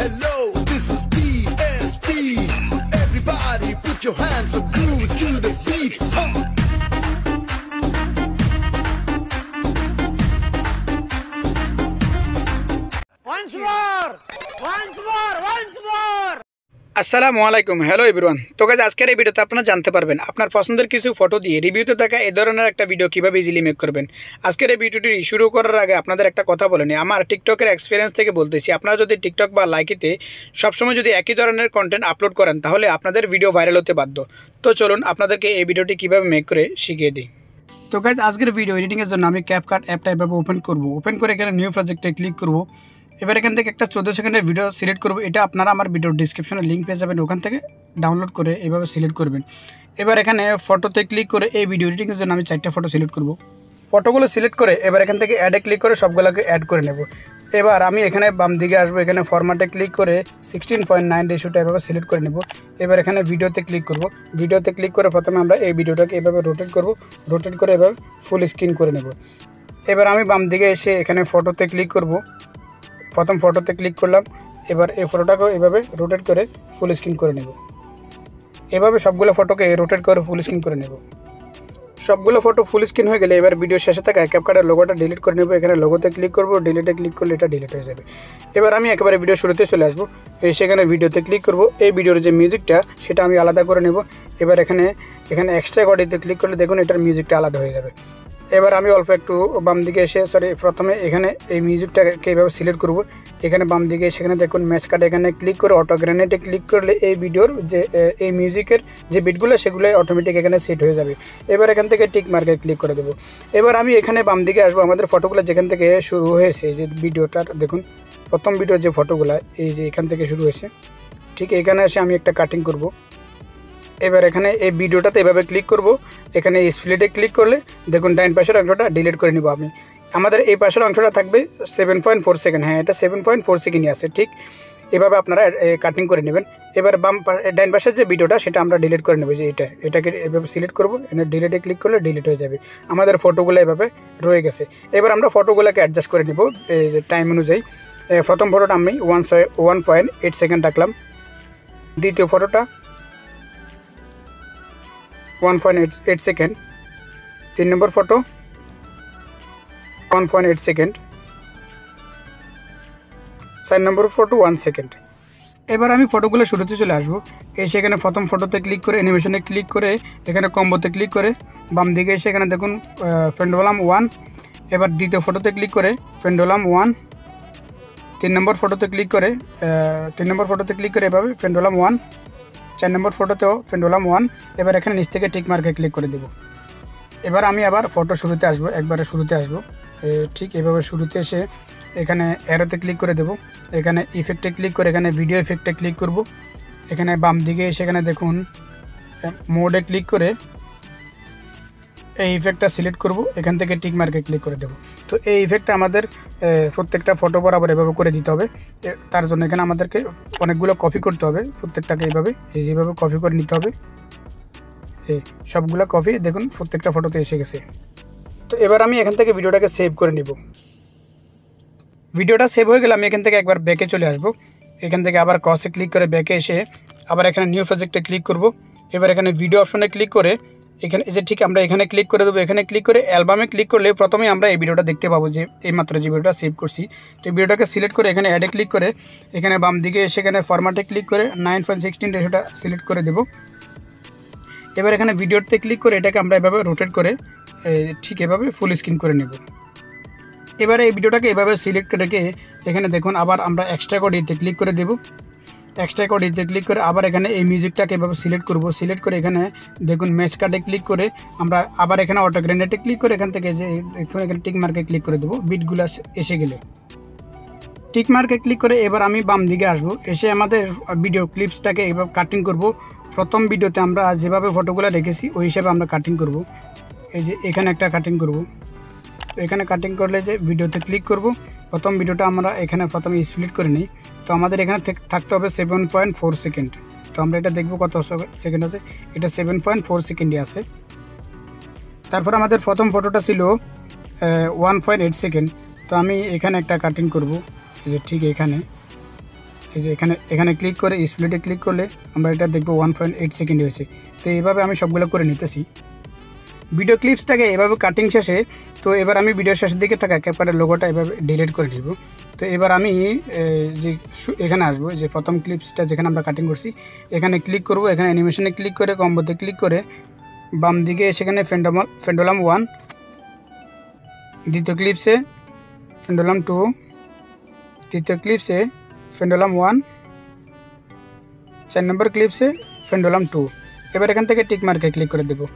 Hello, this is DSP. Everybody put your hands up, groove to the beat. Once more. আসসালামু আলাইকুম hello everyone. তো guys আজকের এই ভিডিওতে আপনারা জানতে পারবেন আপনার পছন্দের কিছু ফটো দিয়ে রিভিউতে থাকা এই ধরনের একটা ভিডিও কিভাবে ইজিলি মেক করবেন। আজকের এই ভিডিওটি শুরু করার আগে আপনাদের একটা কথা বলে নিই, আমার টিকটকের এক্সপিরিয়েন্স থেকে বলতেছি, আপনারা যদি টিকটক বা লাইকিতে সবসময় যদি একই ধরনের কন্টেন্ট আপলোড করেন তাহলে আপনাদের ভিডিও ভাইরাল হতে বাধ্য। তো চলুন আপনাদেরকে এই ভিডিওটি কিভাবে মেক করে শিখিয়ে দিই। তো গাইস আজকের ভিডিও এডিটিংয়ের জন্য আমি ক্যাপকাট অ্যাপটা এভাবে ওপেন করব। ওপেন করে এখানে নিউ প্রজেক্টে ক্লিক করব। এবার এখান থেকে একটা 14 সেকেন্ডের ভিডিও সিলেক্ট করব। এটা আপনারা আমার ভিডিওর ডিসক্রিপশনে লিঙ্ক পেয়ে যাবেন, ওখান থেকে ডাউনলোড করে এভাবে সিলেক্ট করবেন। এবার এখানে ফটোতে ক্লিক করে এই ভিডিও এডিটিংয়ের জন্য আমি 4টা ফটো সিলেক্ট করব। ফটোগুলো সিলেক্ট করে এবার এখান থেকে অ্যাডে ক্লিক করে সবগুলোকে অ্যাড করে নেব। এবার আমি এখানে বাম দিকে আসবো, এখানে ফরম্যাটে ক্লিক করে 16:9 রেশিওটা এভাবে সিলেক্ট করে নেব। এবার এখানে ভিডিওতে ক্লিক করব। ভিডিওতে ক্লিক করে প্রথমে আমরা এই ভিডিওটাকে এভাবে রোটেট করব, রোটেট করে এভাবে ফুল স্ক্রিন করে নেব। এবার আমি বাম দিকে এসে এখানে ফটোতে ক্লিক করব। প্রথম ফটোতে ক্লিক করলাম, এবার এই ফটোটাকেও এভাবে রোটেট করে ফুল স্ক্রিন করে নেব। এভাবে সবগুলো ফটোকে রোটেট করে ফুল স্ক্রিন করে নেব। সবগুলো ফটো ফুল স্ক্রিন হয়ে গেলে এবার ভিডিও শেষে থাকা ক্যাপকাটের লোগোটা ডিলিট করে নেব। এখানে লোগোতে ক্লিক করব, ডিলিটে ক্লিক করলে এটা ডিলিট হয়ে যাবে। এবার আমি একেবারে ভিডিও শুরুতে চলে আসবো, সেখানে ভিডিওতে ক্লিক করব। এই ভিডিওর যে মিউজিকটা সেটা আমি আলাদা করে নেব। এবার এখানে এক্সট্রা অডিওতে ক্লিক করলে দেখুন এটার মিউজিকটা আলাদা হয়ে যাবে। এবার আমি অল্প একটু বাম দিকে এসে প্রথমে এখানে এই মিউজিকটাকে এইভাবে সিলেক্ট করব। এখানে বাম দিকে সেখানে দেখুন ম্যাচ কার্ড এখানে ক্লিক করে অটো গ্রেনেডে ক্লিক করলে এই ভিডিওর যে এই মিউজিকের যে বিটগুলো সেগুলো অটোমেটিক এখানে সেট হয়ে যাবে। এবার এখান থেকে টিক মার্কে ক্লিক করে দেবো। এবার আমি এখানে বাম দিকে আসবো, আমাদের ফটোগুলো যেখান থেকে শুরু হয়েছে যে ভিডিওটার দেখুন প্রথম ভিডিওর যে ফটোগুলো এই যে এখান থেকে শুরু হয়েছে, ঠিক এখানে এসে আমি একটা কাটিং করব। এবার এখানে এই ভিডিওটাতে এভাবে ক্লিক করব। এখানে স্প্লিটে ক্লিক করলে দেখুন ডাইন পাশের অংশটা ডিলিট করে নিব আমি। আমাদের এই পাশের অংশটা থাকবে 7.4 সেকেন্ড, হ্যাঁ এটা 7.4 সেকেন্ডই আছে। ঠিক এভাবে আপনারা কাটিং করে নেবেন। এবার ডাইন পাশের যে ভিডিওটা সেটা আমরা ডিলিট করে নেব, যে এটাকে এভাবে সিলেক্ট করব, এখানে ডিলিটে ক্লিক করলে ডিলিট হয়ে যাবে। আমাদের ফটোগুলো এভাবে রয়ে গেছে। এবার আমরা ফটোগুলোকে অ্যাডজাস্ট করে নেব এই যে টাইম অনুযায়ী। প্রথম ফটোটা আমি 1.8 সেকেন্ড রাখলাম, দ্বিতীয় ফটোটা 1.8 সেকেন্ড, 3 নম্বর ফটো 1.8 সেকেন্ড, 4 নম্বর ফটো 1 সেকেন্ড। এবার আমি ফটোগুলো শুরুতে চলে আসবো। সেখানে প্রথম ফটোতে ক্লিক করে অ্যানিমেশনে ক্লিক করে এখানে কম্বোতে ক্লিক করে বাম দিকে এসে এখানে দেখুন পেন্ডুলাম 1। এবার দ্বিতীয় ফটোতে ক্লিক করে পেন্ডুলাম 1, 3 নম্বর ফটোতে ক্লিক করে এভাবে পেন্ডুলাম 1, 4 নম্বর ফটোতেও পেন্ডুলাম 1। এবার এখানে নিচ থেকে টিক মার্কে ক্লিক করে দেব। এবার আমি আবার ফটো শুরুতে আসবো, একবারে শুরুতে আসবো। ঠিক এভাবে শুরুতে এসে এখানে অ্যারোতে ক্লিক করে দেব। এখানে ইফেক্টে ক্লিক করে এখানে ভিডিও ইফেক্টে ক্লিক করব। এখানে বাম দিকে এসে এখানে দেখুন মোডে ক্লিক করে এই ইফেক্টটা সিলেক্ট করব। এখান থেকে টিক মার্কে ক্লিক করে দেব। তো এই ইফেক্টটা আমাদের প্রত্যেকটা ফটো বরাবর এভাবে করে দিতে হবে। তার জন্য এখানে আমাদেরকে অনেকগুলো কপি করতে হবে, প্রত্যেকটাকে এইভাবে যেভাবে কপি করে নিতে হবে। এই সবগুলো কপি দেখুন প্রত্যেকটা ফটোতে এসে গেছে। তো এবার আমি এখান থেকে ভিডিওটাকে সেভ করে নিব। ভিডিওটা সেভ হয়ে গেলে আমি এখান থেকে একবার ব্যাকে চলে আসব। এখান থেকে আবার ক্রসে ক্লিক করে ব্যাকে এসে আবার এখানে নিউ প্রজেক্টে ক্লিক করব। এবার এখানে ভিডিও অপশনে ক্লিক করে এখানে যে ঠিক আমরা এখানে ক্লিক করে দেবো। এখানে ক্লিক করে অ্যালবামে ক্লিক করলে প্রথমেই আমরা এই ভিডিওটা দেখতে পাবো, যে এইমাত্র যে ভিডিওটা সেভ করছি। তো এই ভিডিওটাকে সিলেক্ট করে এখানে অ্যাডে ক্লিক করে এখানে বাম দিকে এসে এখানে ফরম্যাটে ক্লিক করে 9.16 রেশিওটা সিলেক্ট করে দেব। এবার এখানে ভিডিওতে ক্লিক করে এটাকে আমরা এভাবে রোটেট করে ঠিক এভাবে ফুল স্ক্রিন করে নেব। এবারে এই ভিডিওটাকে এভাবে সিলেক্ট রেখে এখানে দেখুন আবার আমরা এক্সট্রা অডিওতে ক্লিক করে দেব। এক্সট্রা অডিওতে ক্লিক করে আবার এখানে এই মিউজিকটাকে এভাবে সিলেক্ট করব। সিলেক্ট করে এখানে দেখুন ম্যাচ কার্ডে ক্লিক করে আমরা আবার এখানে অটো গ্রেনেডে ক্লিক করে এখান থেকে যে দেখুন এখানে টিক মার্কে ক্লিক করে দেবো। বিটগুলো এসে গেলে টিক মার্কে ক্লিক করে এবার আমি বাম দিকে আসবো। এসে আমাদের ভিডিও ক্লিপসটাকে এভাবে কাটিং করব। প্রথম ভিডিওতে আমরা যেভাবে ফটোগুলো রেখেছি ওই হিসাবে আমরা কাটিং করব। এই যে এখানে একটা কাটিং করব। এখানে কাটিং করলে যে ভিডিওতে ক্লিক করব, প্রথম ভিডিওটা আমরা এখানে প্রথমে স্প্লিট করে নিই। তো আমাদের এখানে থাকতে হবে 7.4 সেকেন্ড। তো আমরা এটা দেখব কত সেকেন্ড আছে, এটা 7.4 সেকেন্ডই আছে। তারপর আমাদের প্রথম ফটোটা ছিল 1.8 সেকেন্ড। তো আমি এখানে একটা কাটিং করব, যে ঠিক এখানে এই যে এখানে ক্লিক করে স্প্লিটে ক্লিক করলে আমরা এটা দেখবো 1.8 সেকেন্ড হয়েছে। তো এইভাবে আমি সবগুলো করে নিতেছি। ভিডিও ক্লিপসটাকে এভাবে কাটিং শেষে, তো এবার আমি ভিডিওর শেষের দিকে থাকা ক্যাপকাটের লোগোটা এভাবে ডিলিট করে নিব। তো এবার আমি যে এখানে আসবো, যে প্রথম ক্লিপসটা যেখানে আমরা কাটিং করছি এখানে ক্লিক করব। এখানে অ্যানিমেশনে ক্লিক করে কম্বোতে ক্লিক করে বাম দিকে সেখানে পেন্ডুলাম 1, দ্বিতীয় ক্লিপসে পেন্ডুলাম 2, তৃতীয় ক্লিপসে পেন্ডুলাম 1, 4 নম্বর ক্লিপসে পেন্ডুলাম 2। এবার এখান থেকে টিক মার্কে ক্লিক করে দেবো।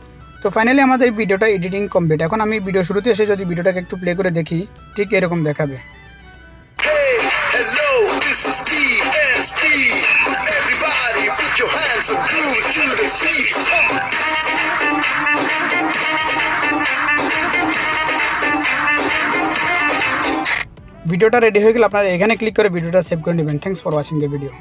তো ফাইনালি আমাদের এই ভিডিওটা এডিটিং কমপ্লিট। এখন আমি ভিডিও শুরুতে এসে যদি ভিডিওটাকে একটু প্লে করে দেখি, ঠিক এরকম দেখাবে। Hey, hello, this is DSP. Everybody put your hands up, groove to the beat. Come on. ভিডিওটা রেডি হয়ে গেলে আপনারা এখানে ক্লিক করে ভিডিওটা সেভ করে নেবেন। Thanks for watching the video.